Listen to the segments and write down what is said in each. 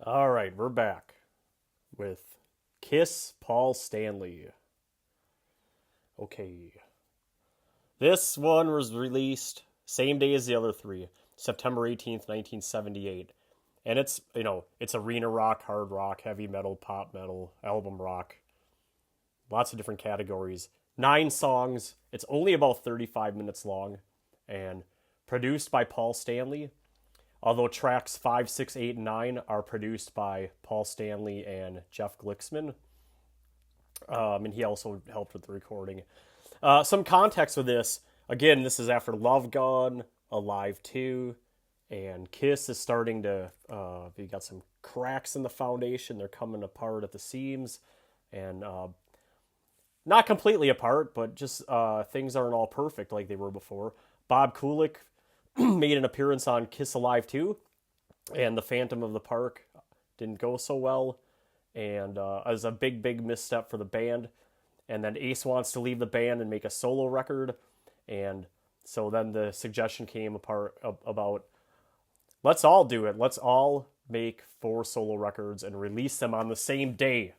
All right, we're back with Kiss Paul Stanley. Okay. This one was released same day as the other three, September 18th, 1978. And it's arena rock, hard rock, heavy metal, pop metal, album rock. Lots of different categories. 9 songs. It's only about 35 minutes long and produced by Paul Stanley. Although tracks 5, 6, 8, and 9 are produced by Paul Stanley and Jeff Glicksman. And he also helped with the recording. Some context with this. Again, this is after Love Gun, Alive 2, and Kiss is starting to... you got some cracks in the foundation. They're coming apart at the seams. And not completely apart, but just things aren't all perfect like they were before. Bob Kulick made an appearance on Kiss Alive 2, and The Phantom of the Park didn't go so well, and it was a big misstep for the band. And then Ace wants to leave the band and make a solo record, and so then the suggestion came about, let's all do it. Let's all make 4 solo records and release them on the same day.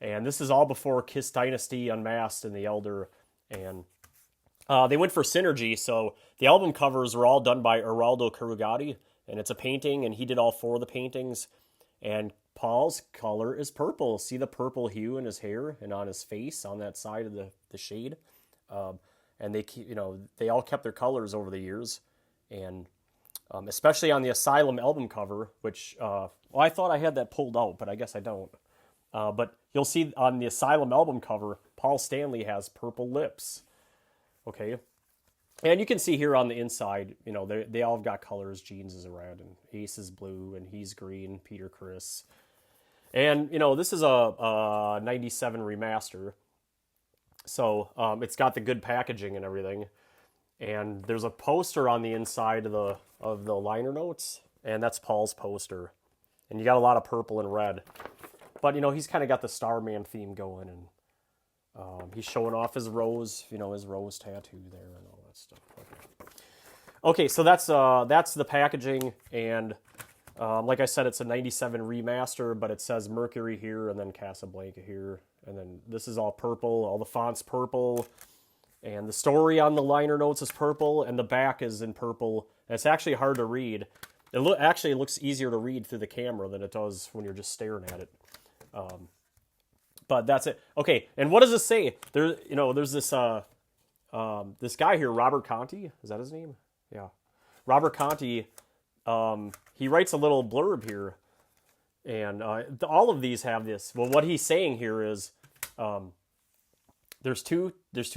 And this is all before Kiss Dynasty, Unmasked, and The Elder, and they went for synergy, so the album covers were all done by Eraldo Carugati, and it's a painting, and he did all 4 of the paintings. And Paul's color is purple. See the purple hue in his hair and on his face on that side of the shade. And they all kept their colors over the years, and especially on the Asylum album cover, which I thought I had that pulled out, but I guess I don't. But you'll see on the Asylum album cover, Paul Stanley has purple lips. Okay, and you can see here on the inside, they all have got colors. Gene's is red, and Ace is blue, and he's green. Peter Criss, and this is a 97 remaster, so it's got the good packaging and everything. And there's a poster on the inside of the liner notes, and that's Paul's poster. And you got a lot of purple and red, but he's kind of got the Starman theme going, and he's showing off his rose, his rose tattoo there and all that stuff. Okay, so that's the packaging, and like I said, it's a 97 remaster, but it says Mercury here and then Casablanca here, and then this is all purple, all the fonts purple, and the story on the liner notes is purple, and the back is in purple, and it's actually hard to read. It looks easier to read through the camera than it does when you're just staring at it. But that's it. Okay, and what does this say? There's this guy here, Robert Conti. Is that his name? Yeah, Robert Conti. He writes a little blurb here, and all of these have this. Well, what he's saying here is, there's two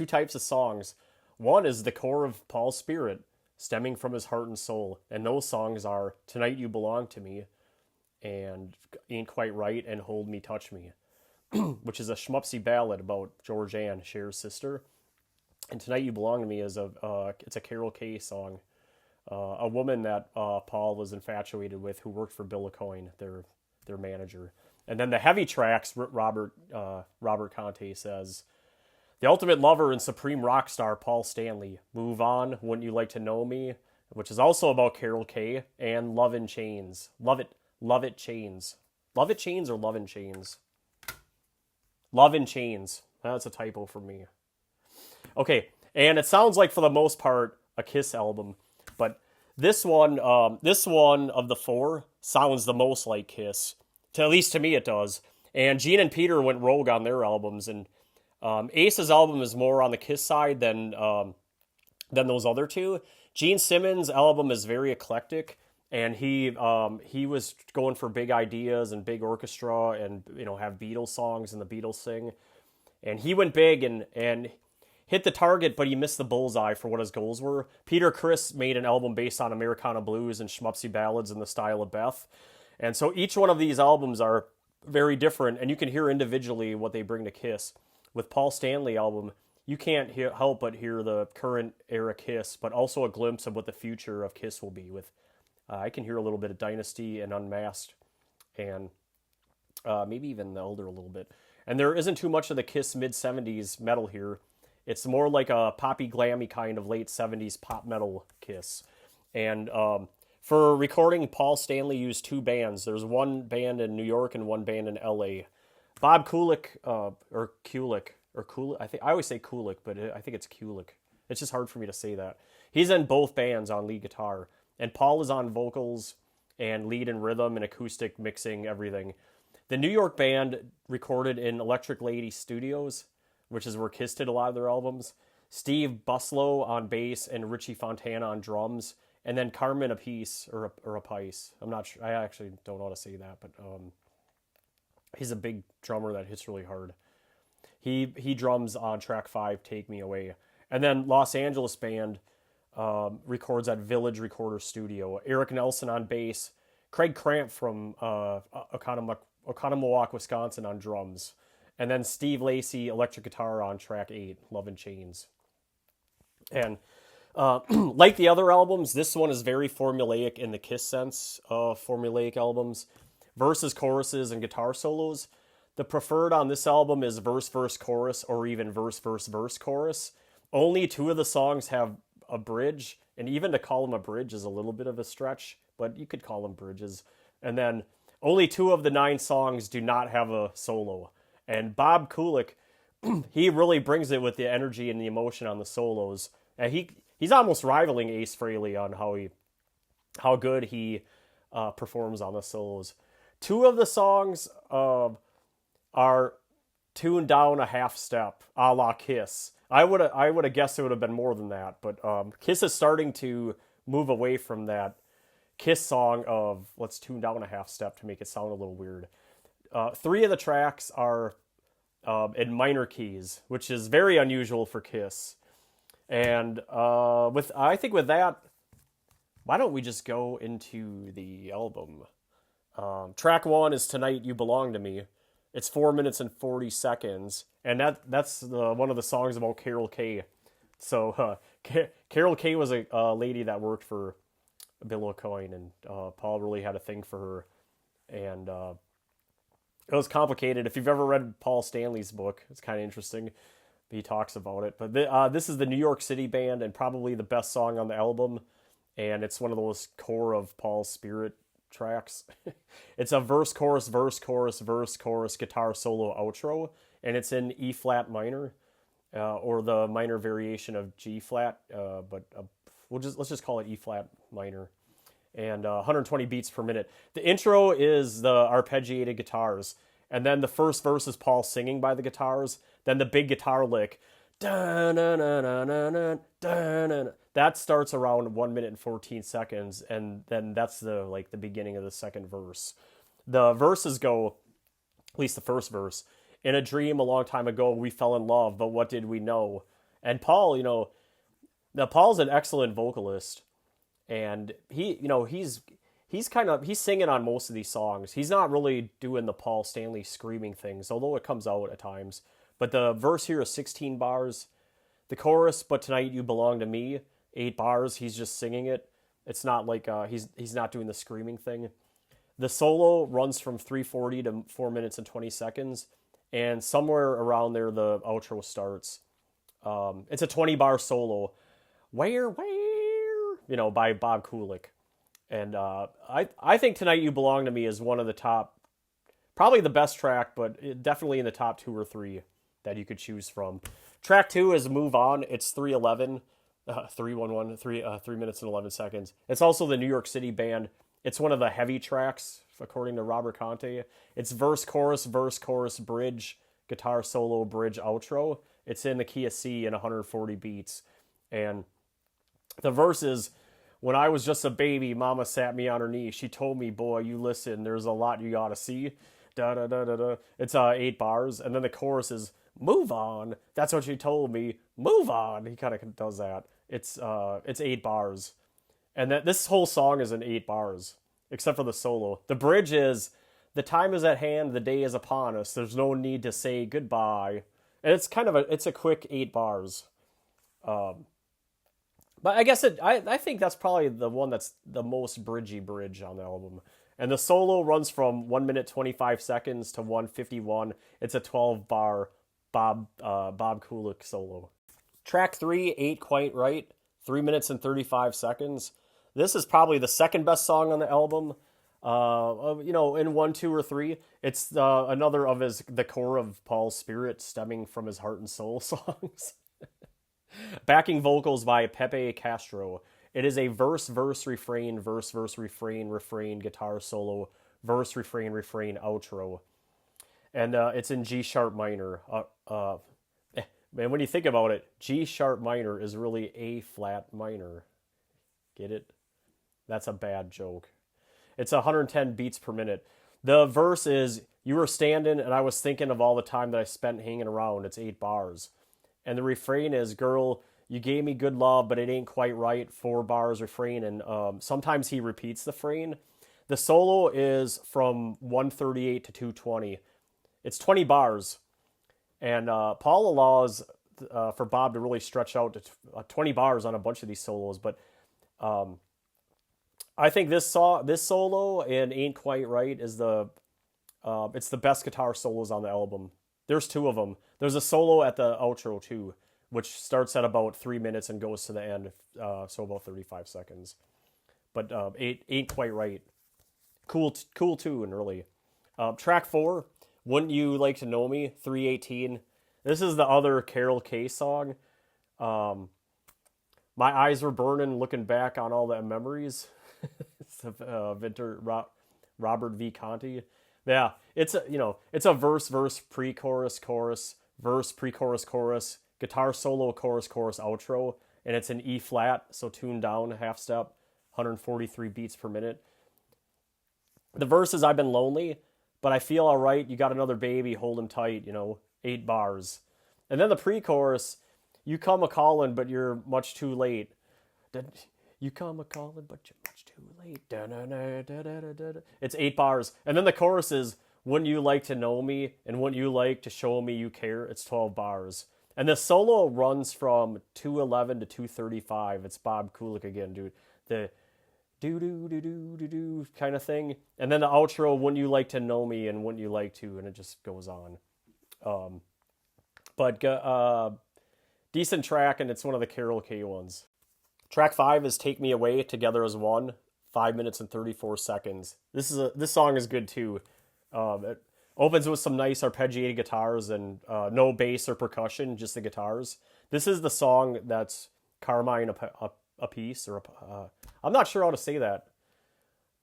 types of songs. One is the core of Paul's spirit, stemming from his heart and soul, and those songs are "Tonight You Belong to Me," and "Ain't Quite Right," and "Hold Me, Touch Me," which is a schmupsy ballad about George Ann, Cher's sister. And "Tonight You Belong to Me" is it's a Carol Kay song, a woman that Paul was infatuated with, who worked for Bill Aucoin, their manager. And then the heavy tracks, Robert Conte says, "The ultimate lover and supreme rock star Paul Stanley. Move On, Wouldn't You Like to Know Me," which is also about Carol Kay, and "Love in Chains." Love it, Chains. Love it, Chains, or Love in Chains? Love in Chains. That's a typo for me. Okay, and it sounds like, for the most part, a Kiss album, but this one of the 4 sounds the most like Kiss. At least to me it does. And Gene and Peter went rogue on their albums, and Ace's album is more on the Kiss side than those other 2. Gene Simmons' album is very eclectic, and he was going for big ideas and big orchestra, and have Beatles songs and the Beatles sing. And he went big and hit the target, but he missed the bullseye for what his goals were. Peter Criss made an album based on Americana blues and schmupsy ballads in the style of Beth. And so each one of these albums are very different, and you can hear individually what they bring to Kiss. With Paul Stanley album, you can't help but hear the current era Kiss, but also a glimpse of what the future of Kiss will be. With I can hear a little bit of Dynasty and Unmasked, and maybe even The Elder a little bit. And there isn't too much of the Kiss mid-70s metal here. It's more like a poppy, glammy kind of late 70s pop metal Kiss. And For recording, Paul Stanley used two bands. There's one band in New York and one band in L.A. Bob Kulick, or Kulick, or Kulick. I always say Kulick, but I think it's Kulick. It's just hard for me to say that. He's in both bands on lead guitar, and Paul is on vocals and lead and rhythm and acoustic mixing, everything. The New York band recorded in Electric Lady Studios, which is where Kiss did a lot of their albums. Steve Buslow on bass and Richie Fontana on drums, and then Carmen Apice or Apice. I'm not sure. I actually don't know how to say that, but he's a big drummer that hits really hard. He drums on track 5, "Take Me Away," and then Los Angeles band records at Village Recorder Studio. Eric Nelson on bass, Craig Cramp from Oconomowoc, Wisconsin on drums, and then Steve Lacy electric guitar on track 8, "Love and Chains." And like the other albums, this one is very formulaic in the Kiss sense of formulaic albums. Verses, choruses, and guitar solos. The preferred on this album is verse, verse, chorus, or even verse, verse, verse, chorus. Only 2 of the songs have a bridge, and even to call them a bridge is a little bit of a stretch, but you could call them bridges. And then only 2 of the 9 songs do not have a solo. And Bob Kulick, he really brings it with the energy and the emotion on the solos. And he's almost rivaling Ace Frehley on how good he performs on the solos. 2 of the songs are tuned down a half step, a la Kiss. I would have guessed it would have been more than that, but Kiss is starting to move away from that Kiss song of let's tune down a half step to make it sound a little weird. 3 of the tracks are in minor keys, which is very unusual for Kiss. And I think with that, why don't we just go into the album? Track 1 is "Tonight You Belong to Me." It's 4 minutes and 40 seconds, and that's one of the songs about Carol Kay. So Carol Kay was a lady that worked for Bill O'Coin, and Paul really had a thing for her. And it was complicated. If you've ever read Paul Stanley's book, it's kind of interesting. He talks about it. But this is the New York City band, and probably the best song on the album. And it's one of those core of Paul's spirit tracks. It's a verse, chorus, verse, chorus, verse, chorus, guitar solo outro, and it's in E flat minor, or the minor variation of G flat. But let's just call it E flat minor, and 120 beats per minute. The intro is the arpeggiated guitars, and then the first verse is Paul singing by the guitars. Then the big guitar lick, that starts around 1 minute and 14 seconds, and then that's the beginning of the second verse. The verses go, at least the first verse, "In a dream a long time ago we fell in love, but what did we know?" And Paul, now Paul's an excellent vocalist, and he's singing on most of these songs. He's not really doing the Paul Stanley screaming things, although it comes out at times. But the verse here is 16 bars. The chorus, "But Tonight You Belong to Me," 8 bars. He's just singing it. It's not like he's not doing the screaming thing. The solo runs from 3:40 to 4 minutes and 20 seconds, and somewhere around there the outro starts. It's a 20-bar solo, "Where," by Bob Kulick. And I think "Tonight You Belong to Me" is one of the top, probably the best track, but definitely in the top 2 or 3 that you could choose from. Track 2 is "Move On." It's 3:11, 3 minutes and 11 seconds. It's also the New York City band. It's one of the heavy tracks, according to Robert Conte. It's verse, chorus, bridge, guitar solo, bridge, outro. It's in the key of C and 140 beats. And the verse is, "When I was just a baby, mama sat me on her knee. She told me, boy, you listen, there's a lot you gotta see. Da da da da da." It's 8 bars. And then the chorus is, "Move on. That's what she told me. Move on." He kind of does that. It's 8 bars. And this whole song is in 8 bars, except for the solo. The bridge is, "The time is at hand, the day is upon us. There's no need to say goodbye." And it's kind of it's a quick 8 bars. But I guess I think that's probably the one that's the most bridgy bridge on the album. And the solo runs from 1 minute 25 seconds to 1:51. It's a 12-bar Bob Kulick solo. Track 3, "Ain't Quite Right," 3 minutes and 35 seconds. This is probably the second best song on the album. In one, two, or three, it's another of the core of Paul's spirit stemming from his heart and soul songs. Backing vocals by Pepe Castro. It is a verse, verse, refrain, verse, verse, refrain, refrain, guitar solo, verse, refrain, refrain, outro. And it's in G sharp minor. Man, when you think about it, G sharp minor is really A flat minor. Get it? That's a bad joke. It's 110 beats per minute. The verse is, you were standing and I was thinking of all the time that I spent hanging around. It's 8 bars. And the refrain is, girl, you gave me good love, but it ain't quite right. 4 bars refrain. And sometimes he repeats the refrain. The solo is from 138 to 220. It's 20 bars. And Paul allows for Bob to really stretch out to 20 bars on a bunch of these solos. But I think this solo and Ain't Quite Right is it's the best guitar solos on the album. There's 2 of them. There's a solo at the outro too, which starts at about 3 minutes and goes to the end, so about 35 seconds. But Ain't Quite Right. Cool tune, really. Track 4, Wouldn't You Like to Know Me, 318. This is the other Carol Kay song. My eyes were burning looking back on all the memories. It's Robert V. Conti. Yeah, it's a verse, verse, pre-chorus, chorus, verse, pre-chorus, chorus, guitar solo, chorus, chorus, outro, and it's in E flat, so tuned down half step, 143 beats per minute. The verse is, I've been lonely, but I feel all right. You got another baby, hold him tight, 8 bars. And then the pre-chorus, you come a-calling, but you're much too late. You come a-calling, but you're much too late. Da-da-da-da-da-da-da. It's 8 bars. And then the chorus is, wouldn't you like to know me? And wouldn't you like to show me you care? It's 12 bars. And the solo runs from 211 to 235. It's Bob Kulick again, dude. The do-do-do-do-do-do kind of thing. And then the outro, wouldn't you like to know me? And wouldn't you like to? And it just goes on. But decent track, and it's one of the Carol Kay ones. Track 5 is Take Me Away, Together as One, 5 minutes and 34 seconds. This song is good too. It opens with some nice arpeggiated guitars and no bass or percussion, just the guitars. This is the song that's Carmine a piece, or I'm not sure how to say that,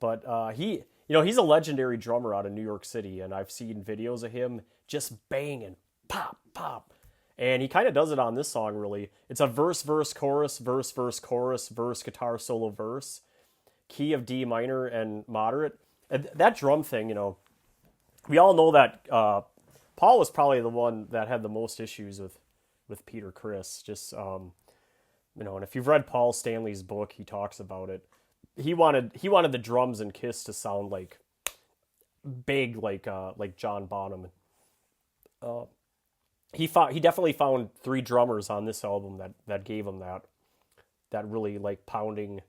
but he's a legendary drummer out of New York City, and I've seen videos of him just banging, pop, pop. And he kind of does it on this song, really. It's a verse, verse, chorus, verse, verse, chorus, verse, guitar, solo, verse. Key of D minor and moderate. And that drum thing, we all know that Paul was probably the one that had the most issues with Peter Criss. Just, and if you've read Paul Stanley's book, he talks about it. He wanted the drums in Kiss to sound like big, like John Bonham. He definitely found 3 drummers on this album that gave him that really like pounding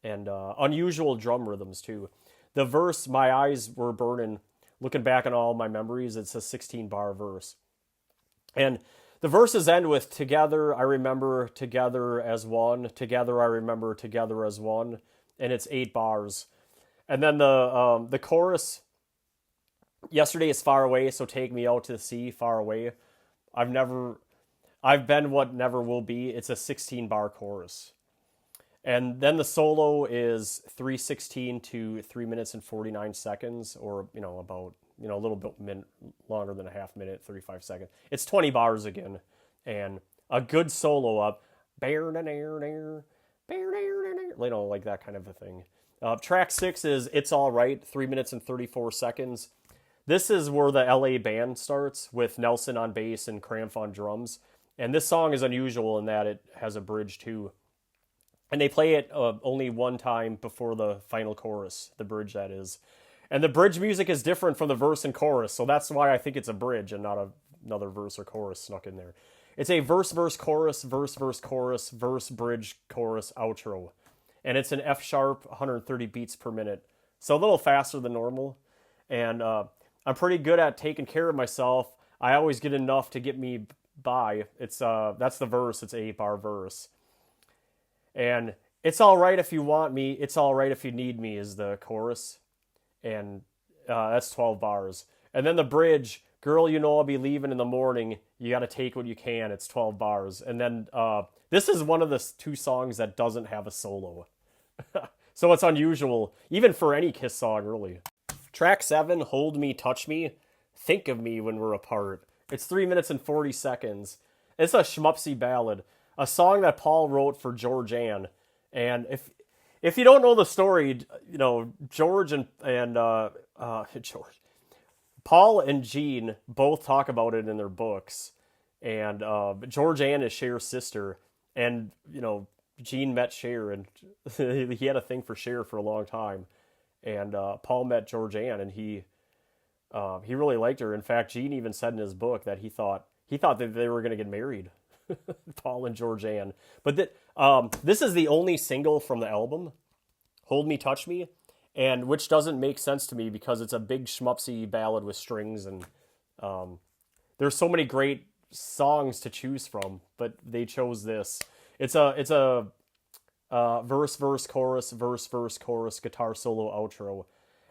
and unusual drum rhythms too. The verse, my eyes were burning, looking back on all my memories. It's a 16-bar verse, and the verses end with together I remember, together as one, together I remember, together as one, and it's 8 bars. And then the chorus, yesterday is far away, so take me out to the sea, far away. I've been what never will be. It's a 16-bar chorus. And then the solo is 3:16 to 3 minutes and 49 seconds, or, about, a little bit longer than a half minute, 35 seconds. It's 20 bars again, and a good solo up, like that kind of a thing. Track 6 is It's All Right, 3 minutes and 34 seconds. This is where the LA band starts, with Nelson on bass and Cramp on drums. And this song is unusual in that it has a bridge too. And they play it only one time before the final chorus, the bridge that is. And the bridge music is different from the verse and chorus, so that's why I think it's a bridge and not another verse or chorus snuck in there. It's a verse, verse, chorus, verse, verse, chorus, verse, bridge, chorus, outro. And it's an F sharp, 130 beats per minute. So a little faster than normal. And I'm pretty good at taking care of myself. I always get enough to get me by. That's the verse. It's an 8-bar verse. And It's all right if you want me. It's all right if you need me is the chorus, and that's 12 bars. And then the bridge, girl, you know I'll be leaving in the morning. You got to take what you can. It's 12 bars. And then this is one of the two songs that doesn't have a solo. So it's unusual, even for any Kiss song, really. Track 7, Hold Me, Touch Me, Think of Me When We're Apart. It's 3 minutes and 40 seconds. It's a schmupsy ballad, a song that Paul wrote for George Ann. And if you don't know the story, you know, George and George, Paul and Gene both talk about it in their books. And George Ann is Cher's sister. And, you know, Gene met Cher, and he had a thing for Cher for a long time. And Paul met George Ann, and he really liked her. In fact, Gene even said in his book that he thought that they were going to get married, Paul and George Ann. But this is the only single from the album, Hold Me, Touch Me, and which doesn't make sense to me because it's a big schmupsy ballad with strings, and there's so many great songs to choose from, but they chose this. It's a verse, verse, chorus, verse, verse, chorus, guitar solo, outro,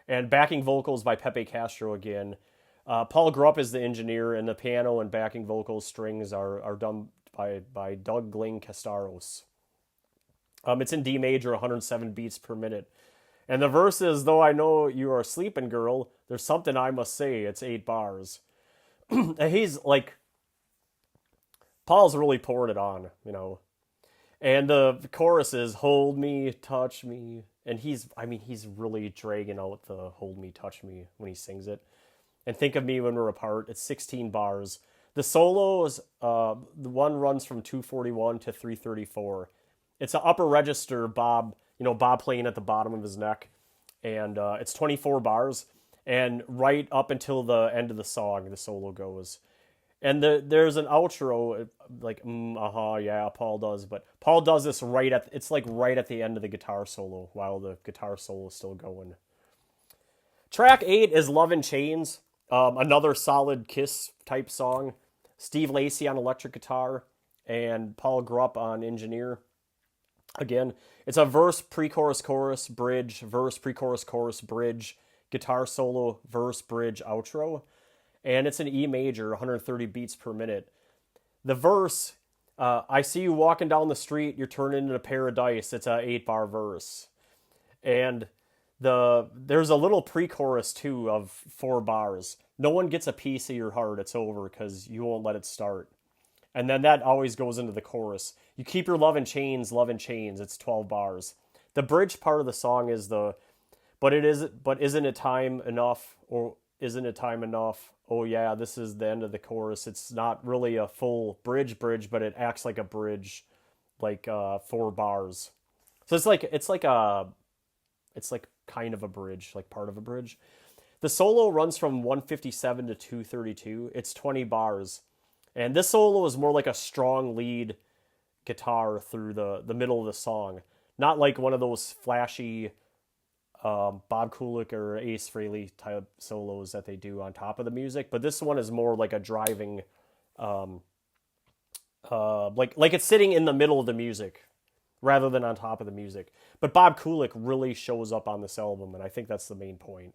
and backing vocals by Pepe Castro again. Paul grew up as the engineer, and the piano and backing vocals, strings are done by Doug Gling Castaros. It's in D major, 107 beats per minute. And the verse is, though I know you are sleeping, girl, there's something I must say. It's 8 bars. And he's like, Paul's really pouring it on, you know. And the chorus is, hold me, touch me. And he's really dragging out the hold me, touch me when he sings it. And think of me when we're apart. It's 16 bars. The solos, the one runs from 241 to 334. It's an upper register Bob playing at the bottom of his neck. And it's 24 bars. And right up until the end of the song, the solo goes. And there's an outro, like, yeah, Paul does. But Paul does this right at the end of the guitar solo, while the guitar solo is still going. Track 8 is Love in Chains, another solid Kiss type song. Steve Lacy on electric guitar, and Paul grew up on Engineer. Again, it's a verse, pre-chorus, chorus, bridge, verse, pre-chorus, chorus, bridge, guitar solo, verse, bridge, outro. And it's an E major, 130 beats per minute. The verse, I see you walking down the street, you're turning into paradise. It's a 8-bar verse. And there's a little pre-chorus, too, of 4 bars. No one gets a piece of your heart, it's over, because you won't let it start. And then that always goes into the chorus. You keep your love in chains, it's 12 bars. The bridge part of the song is but isn't it time enough, or isn't it time enough? Oh yeah, this is the end of the chorus. It's not really a full bridge, but it acts like a bridge, like 4 bars. So it's like kind of a bridge, like part of a bridge. The solo runs from 157 to 232. It's 20 bars. And this solo is more like a strong lead guitar through the middle of the song. Not like one of those flashy Bob Kulick or Ace Frehley type solos that they do on top of the music, but this one is more like a driving, like it's sitting in the middle of the music rather than on top of the music. But Bob Kulick really shows up on this album, and I think that's the main point.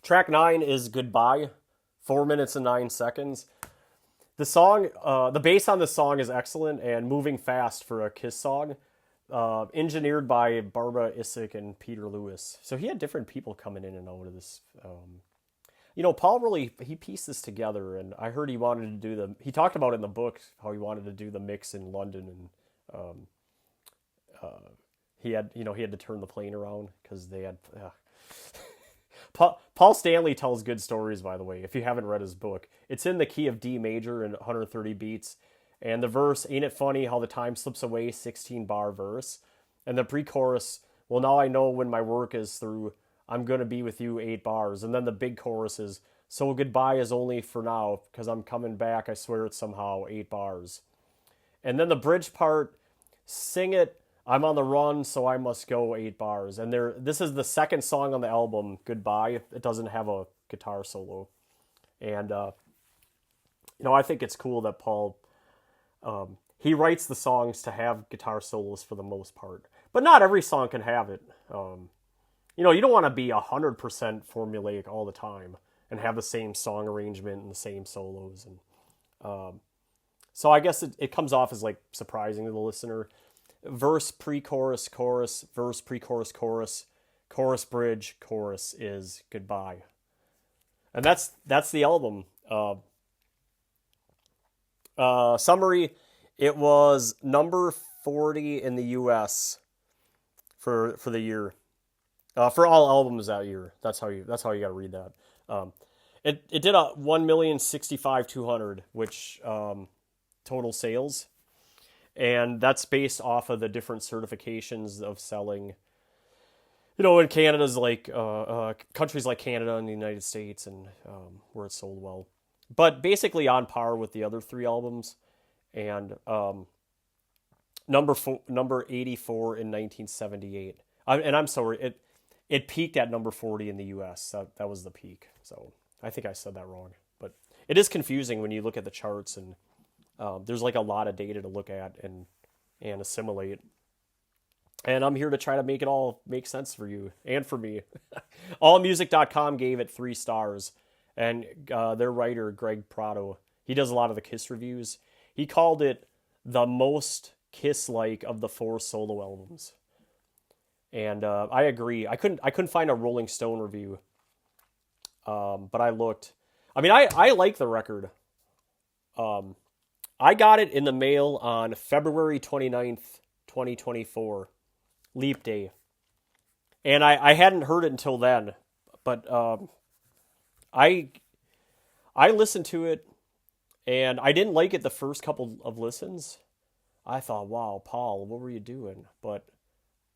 Track 9 is Goodbye, 4 minutes and 9 seconds. The song, the bass on this song is excellent and moving fast for a Kiss song. Engineered by Barbara Isaac and Peter Lewis. So he had different people coming in and out of this. Paul he pieced this together, and I heard he wanted to do he talked about it in the book, how he wanted to do the mix in London, and he had to turn the plane around because they had, Paul Stanley tells good stories, by the way, if you haven't read his book. It's in the key of D major and 130 beats. And the verse, ain't it funny how the time slips away, 16-bar verse. And the pre-chorus, well, now I know when my work is through, I'm going to be with you, 8 bars. And then the big chorus is, so goodbye is only for now, because I'm coming back, I swear it's somehow, 8 bars. And then the bridge part, sing it, I'm on the run, so I must go, 8 bars. And this is the second song on the album, Goodbye. It doesn't have a guitar solo. And, I think it's cool that Paul... he writes the songs to have guitar solos for the most part. but not every song can have it. You don't want to be 100% formulaic all the time and have the same song arrangement and the same solos. And so I guess it comes off as like surprising to the listener. Verse, pre-chorus, chorus, verse, pre-chorus, chorus, chorus, bridge, chorus is goodbye. And that's the album. Summary, it was number 40 in the U.S. for the year. For all albums that year. That's how you got to read that. It did a 1,065,200, which total sales, and that's based off of the different certifications of selling. In Canada's like countries like Canada and the United States, and where it sold well, but basically on par with the other three albums, and number 84 in 1978. And I'm sorry, it peaked at number 40 in the U.S. That was the peak. So I think I said that wrong, but it is confusing when you look at the charts, and there's like a lot of data to look at and assimilate. And I'm here to try to make it all make sense for you and for me. Allmusic.com gave it 3 stars, and their writer Greg Prado, he does a lot of the Kiss reviews. He called it the most Kiss-like of the 4 solo albums. And I agree. I couldn't find a Rolling Stone review, but I looked. I mean, I like the record. I got it in the mail on February 29th, 2024, Leap Day, and I hadn't heard it until then. But I listened to it, and I didn't like it the first couple of listens. I thought, wow, Paul, what were you doing? But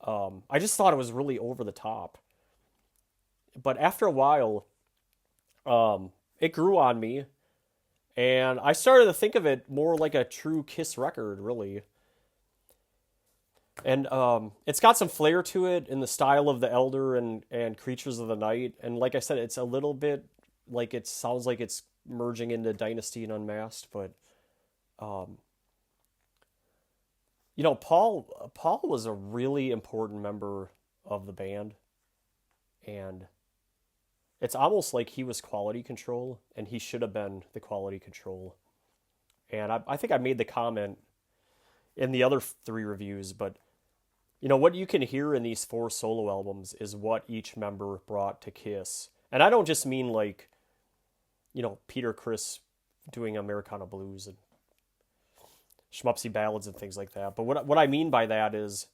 I just thought it was really over the top. But after a while, it grew on me, and I started to think of it more like a true Kiss record, really. And it's got some flair to it in the style of The Elder and Creatures of the Night. And like I said, it's a little bit like it sounds like it's merging into Dynasty and Unmasked, but Paul was a really important member of the band, and it's almost like he was quality control, and he should have been the quality control. And I think I made the comment in the other 3 reviews, but what you can hear in these 4 solo albums is what each member brought to Kiss. And I don't just mean like, Peter Criss doing Americana Blues and schmupsy ballads and things like that. But what I mean by that is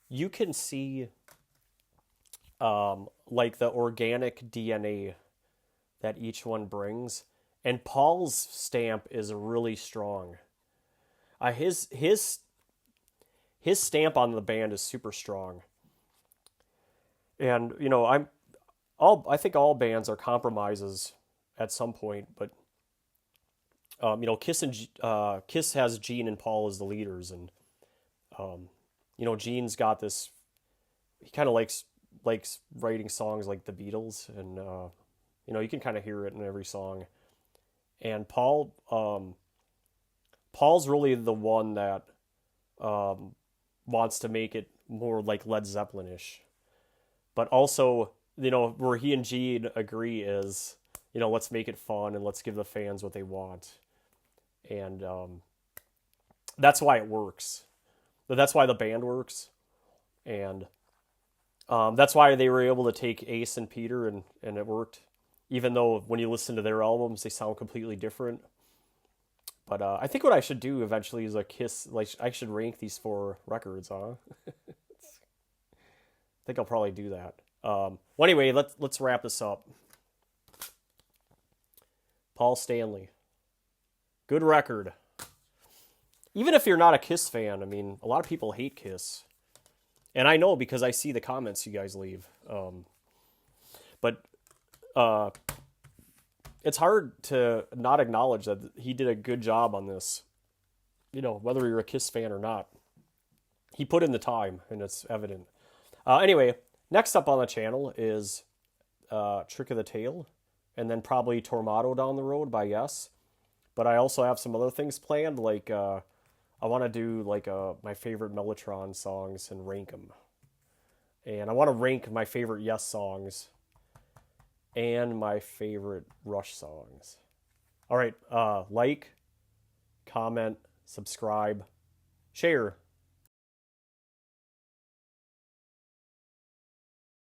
you can see like the organic DNA that each one brings. And Paul's stamp is really strong. His stamp on the band is super strong. And, I think all bands are compromises at some point, but Kiss has Gene and Paul as the leaders, and Gene's got this. He kind of likes writing songs like the Beatles, and you can kind of hear it in every song. And Paul's really the one that wants to make it more like Led Zeppelin-ish, but also where he and Gene agree is let's make it fun and let's give the fans what they want. And that's why it works. That's why the band works. And that's why they were able to take Ace and Peter and it worked. Even though when you listen to their albums, they sound completely different. But I think what I should do eventually is a Kiss. Like I should rank these 4 records, huh? I think I'll probably do that. Well, anyway, let's wrap this up. Paul Stanley. Good record. Even if you're not a Kiss fan, I mean, a lot of people hate Kiss. And I know because I see the comments you guys leave. But it's hard to not acknowledge that he did a good job on this. Whether you're a Kiss fan or not. He put in the time, and it's evident. Anyway, next up on the channel is Trick of the Tail, and then probably Tormato down the road by Yes. But I also have some other things planned, like I want to do like my favorite Mellotron songs and rank them. And I want to rank my favorite Yes songs and my favorite Rush songs. All right, like, comment, subscribe, share.